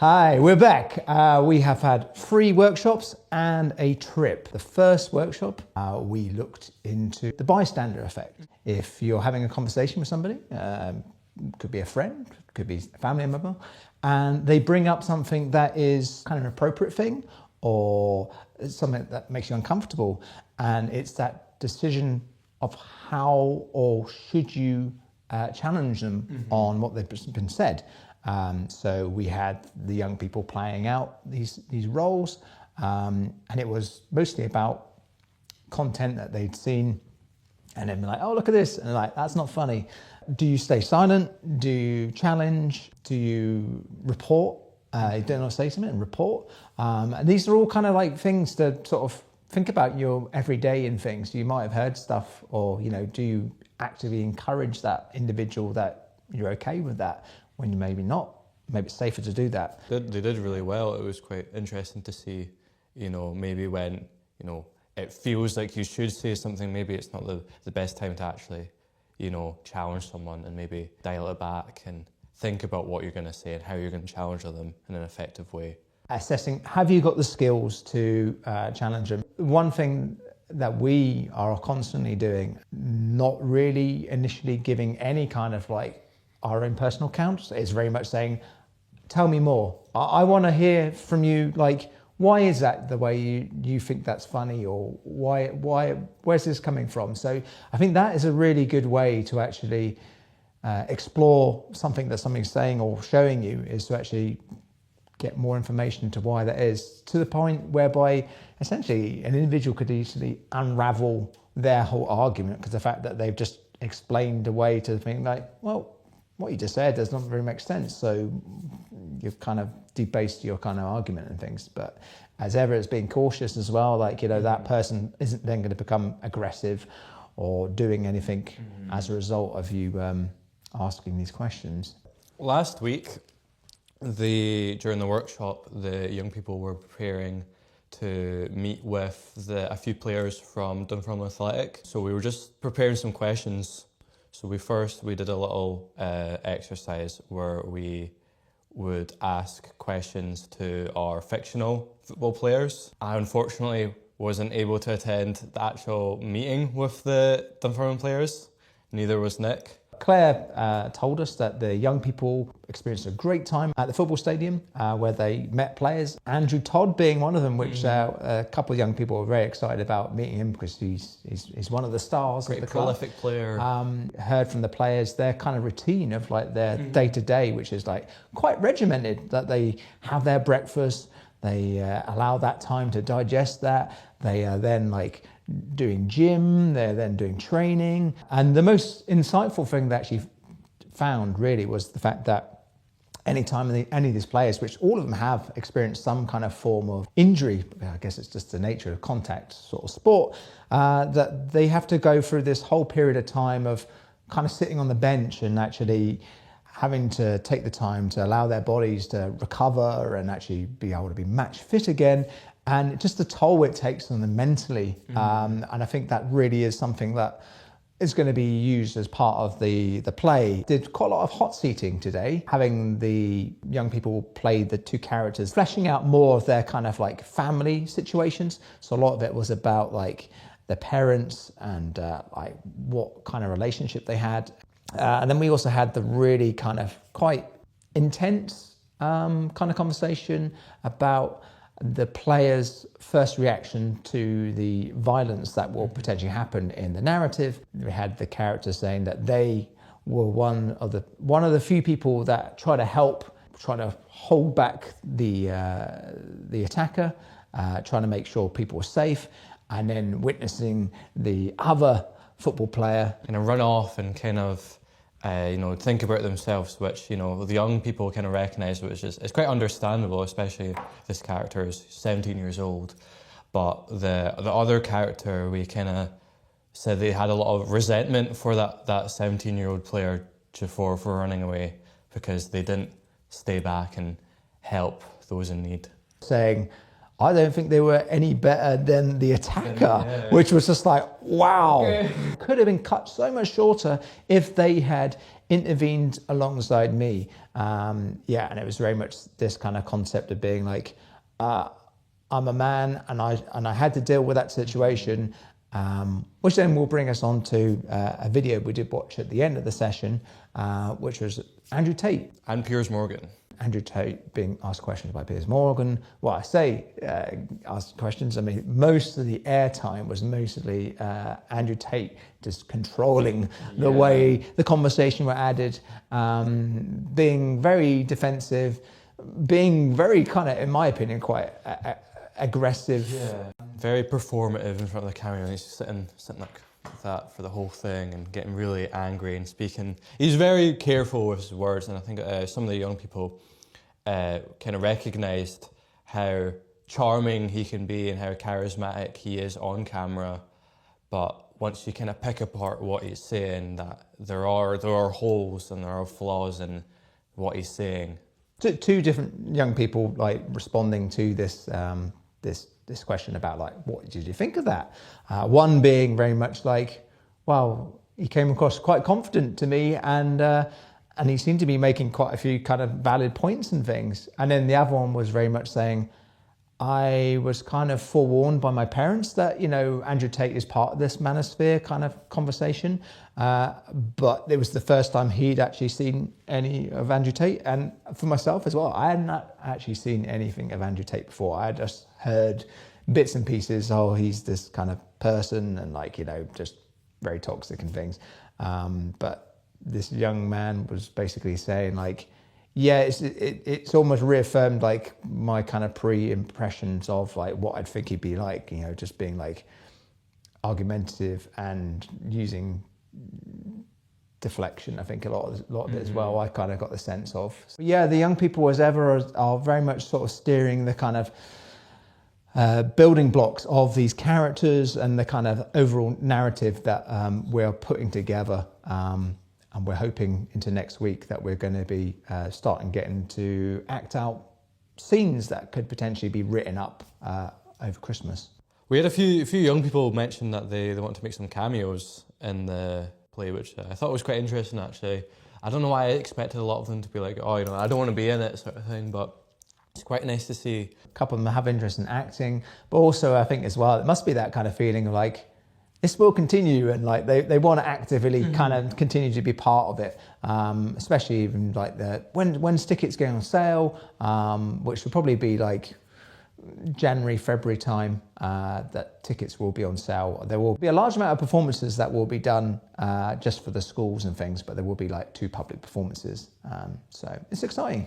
Hi, we're back. We have had 3 workshops and a trip. The first workshop, we looked into the bystander effect. If you're having a conversation with somebody, could be a friend, could be a family member, and they bring up something that is kind of an appropriate thing or something that makes you uncomfortable, and it's that decision of how or should you challenge them on what they've been said. So we had the young people playing out these roles, and it was mostly about content that they'd seen, and they'd be like, oh, look at this, and they're like, that's not funny. Do you stay silent? Do you challenge? Do you report? You don't want to say something and report. And these are all kind of like things to sort of think about your everyday in things. You might have heard stuff, or, you know, do you actively encourage that individual that you're okay with that when you maybe not? Maybe it's safer to do that. They did really well. It was quite interesting to see, you know, maybe when, you know, it feels like you should say something, maybe it's not the best time to actually, you know, challenge someone and maybe dial it back and think about what you're going to say and how you're going to challenge them in an effective way. Assessing, have you got the skills to challenge them? One thing that we are constantly doing, not really initially giving any kind of like our own personal accounts, is very much saying, tell me more. I want to hear from you, like, why is that the way you think that's funny, or where's this coming from? So I think that is a really good way to actually explore something that somebody's saying or showing you, is to actually get more information to why that is, to the point whereby essentially an individual could easily unravel their whole argument, because the fact that they've just explained away to the thing like, well, what you just said does not really make sense. So you've kind of debased your kind of argument and things. But as ever, it's being cautious as well. Like, you know, that person isn't then going to become aggressive or doing anything as a result of you asking these questions. Last week, during the workshop, the young people were preparing to meet with a few players from Dunfermline Athletic. So we were just preparing some questions. So we did a little exercise where we would ask questions to our fictional football players. I unfortunately wasn't able to attend the actual meeting with the Dunfermline players. Neither was Nick. Claire told us that the young people experienced a great time at the football stadium where they met players. Andrew Todd being one of them, which a couple of young people were very excited about meeting him, because he's one of the stars of the club. Prolific player. Heard from the players their kind of routine of like their day-to-day, which is like quite regimented, that they have their breakfast, they allow that time to digest that, they are then like doing gym, they're then doing training. And the most insightful thing they actually found really was the fact that anytime any of these players, which all of them have experienced some kind of form of injury, I guess it's just the nature of contact sort of sport, that they have to go through this whole period of time of kind of sitting on the bench and actually having to take the time to allow their bodies to recover and actually be able to be match fit again. And just the toll it takes on them mentally. And I think that really is something that is going to be used as part of the play. Did quite a lot of hot seating today, having the young people play the 2 characters, fleshing out more of their kind of like family situations. So a lot of it was about like their parents and like what kind of relationship they had. And then we also had the really kind of quite intense kind of conversation about the players' first reaction to the violence that will potentially happen in the narrative. We had the characters saying that they were one of the few people that try to hold back the attacker, trying to make sure people were safe, and then witnessing the other football player kind of run off and kind of think about themselves, which, you know, the young people kind of recognise, which is it's quite understandable, especially this character is 17 years old. But the other character, we kind of said they had a lot of resentment for that 17-year-old player for running away, because they didn't stay back and help those in need. Saying, I don't think they were any better than the attacker, which was just like, wow. Could have been cut so much shorter if they had intervened alongside me. And it was very much this kind of concept of being like, I'm a man, and I had to deal with that situation, which then will bring us on to a video we did watch at the end of the session, which was Andrew Tate. And Piers Morgan. Andrew Tate being asked questions by Piers Morgan. Well, I say asked questions. I mean, most of the airtime was mostly Andrew Tate just controlling the way the conversation were added, being very defensive, being very kind of, in my opinion, quite aggressive. Yeah. Very performative in front of the camera. He's sitting like that for the whole thing and getting really angry and speaking. He's very careful with his words, and I think some of the young people kind of recognised how charming he can be and how charismatic he is on camera. But once you kind of pick apart what he's saying, that there are holes and there are flaws in what he's saying. Two different young people like responding to this this question about like, what did you think of that? One being very much like, well, he came across quite confident to me, and he seemed to be making quite a few kind of valid points and things. And then the other one was very much saying, I was kind of forewarned by my parents that, you know, Andrew Tate is part of this manosphere kind of conversation. But it was the first time he'd actually seen any of Andrew Tate. And for myself as well, I had not actually seen anything of Andrew Tate before. I had just heard bits and pieces. Oh, he's this kind of person and like, you know, just very toxic and things. But this young man was basically saying like, yeah, it's almost reaffirmed like my kind of pre-impressions of like what I'd think he'd be like, you know, just being like argumentative and using deflection. I think a lot of it as well. I kind of got the sense of. But yeah, the young people as ever are very much sort of steering the kind of building blocks of these characters and the kind of overall narrative that we're putting together. And we're hoping into next week that we're going to be starting getting to act out scenes that could potentially be written up over Christmas. We had a few young people mention that they want to make some cameos in the play, which I thought was quite interesting actually. I don't know why I expected a lot of them to be like, oh, you know, I don't want to be in it sort of thing, but it's quite nice to see. A couple of them have interest in acting, but also I think as well, it must be that kind of feeling of like, this will continue, and like they want to actively kind of continue to be part of it, especially even like when's tickets going on sale, which will probably be like January, February time, that tickets will be on sale. There will be a large amount of performances that will be done just for the schools and things, but there will be like 2 public performances, so it's exciting.